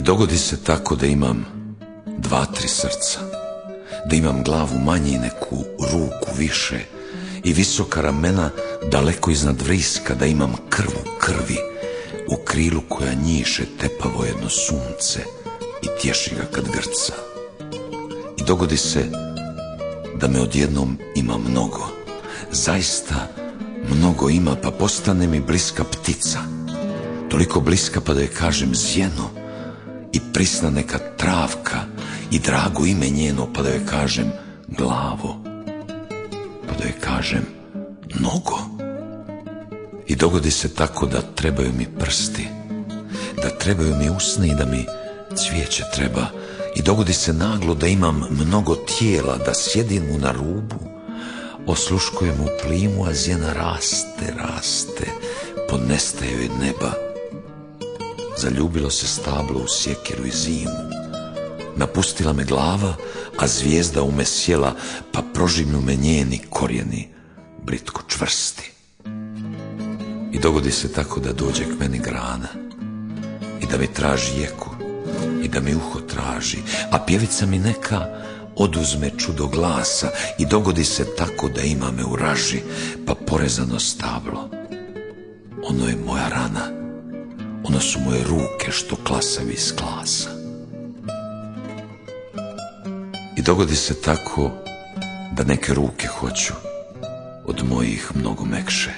I dogodi se tako da imam 2-3 srca, da imam glavu manje i neku ruku više i visoka ramena daleko iznad vriska, da imam krv u krvi, u krilu koja njiše tepavo jedno sunce i tješi ga kad grca. I dogodi se da me odjednom ima mnogo, zaista mnogo ima, pa postane mi bliska ptica, toliko bliska pa da je kažem zjeno, i prisna neka travka i drago ime njeno pa da joj kažem glavo, pa da joj kažem nogo. I dogodi se tako da trebaju mi prsti, da trebaju mi usne i da mi cvijeće treba. I dogodi se naglo da imam mnogo tijela, da sjedim na rubu, osluškujem u plimu, a zjena raste, raste, podnestaje joj neba. Zaljubilo se stablo u sjekiru i zimu, napustila me glava, a zvijezda u me sjela, pa prožimlju me njeni korijeni, britko čvrsti. I dogodi se tako da dođe k meni grana i da mi traži jeku i da mi uho traži, a pjevica mi neka oduzme čudo glasa. I dogodi se tako da ima me u raži, pa porezano stablo, ono je moja rana, ono su moje ruke što klasavi iz klasa. I dogodi se tako da neke ruke hoću od mojih mnogo mekše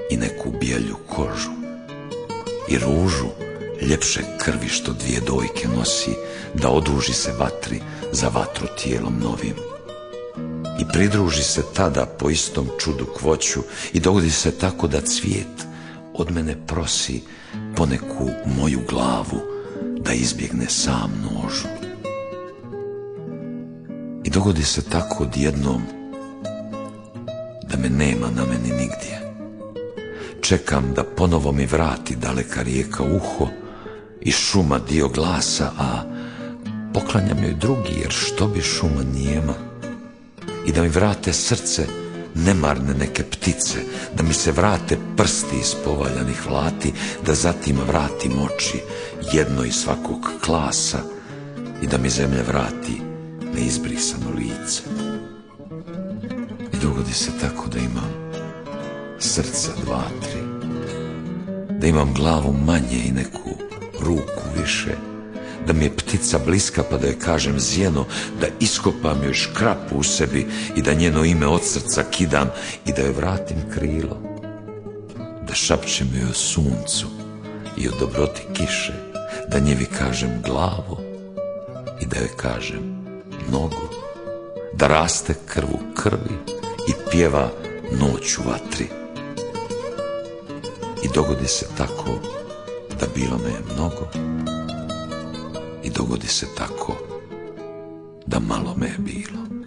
i neku bijelju kožu i ružu ljepše krvi što 2 dojke nosi, da oduži se vatri za vatru tijelom novim. I pridruži se tada po istom čudu kvoću. I dogodi se tako da cvijet od mene prosi poneku moju glavu, da izbjegne sam nožu. I dogodi se tako odjednom da me nema na meni nigdje. Čekam da ponovo mi vrati daleka rijeka uho i šuma dio glasa, a poklanjam joj drugi, jer što bi šuma nijema. I da mi vrate srce nemarne neke ptice, da mi se vrate prsti iz povaljanih vlati, da zatim vratim oči jedno iz svakog klasa i da mi zemlja vrati neizbrisano lice. I dogodi se tako da imam srca 2-3, da imam glavu manje i neku ruku više, da mi je ptica bliska pa da joj kažem zjeno, da iskopam joj škrapu u sebi i da njeno ime od srca kidam i da joj vratim krilo, da šapćem joj o suncu i o dobroti kiše, da njevi kažem glavo i da joj kažem nogu, da raste krv u krvi i pjeva noć u vatri. I dogodi se tako da bilo me je mnogo i dogodi se tako da malo me je bilo.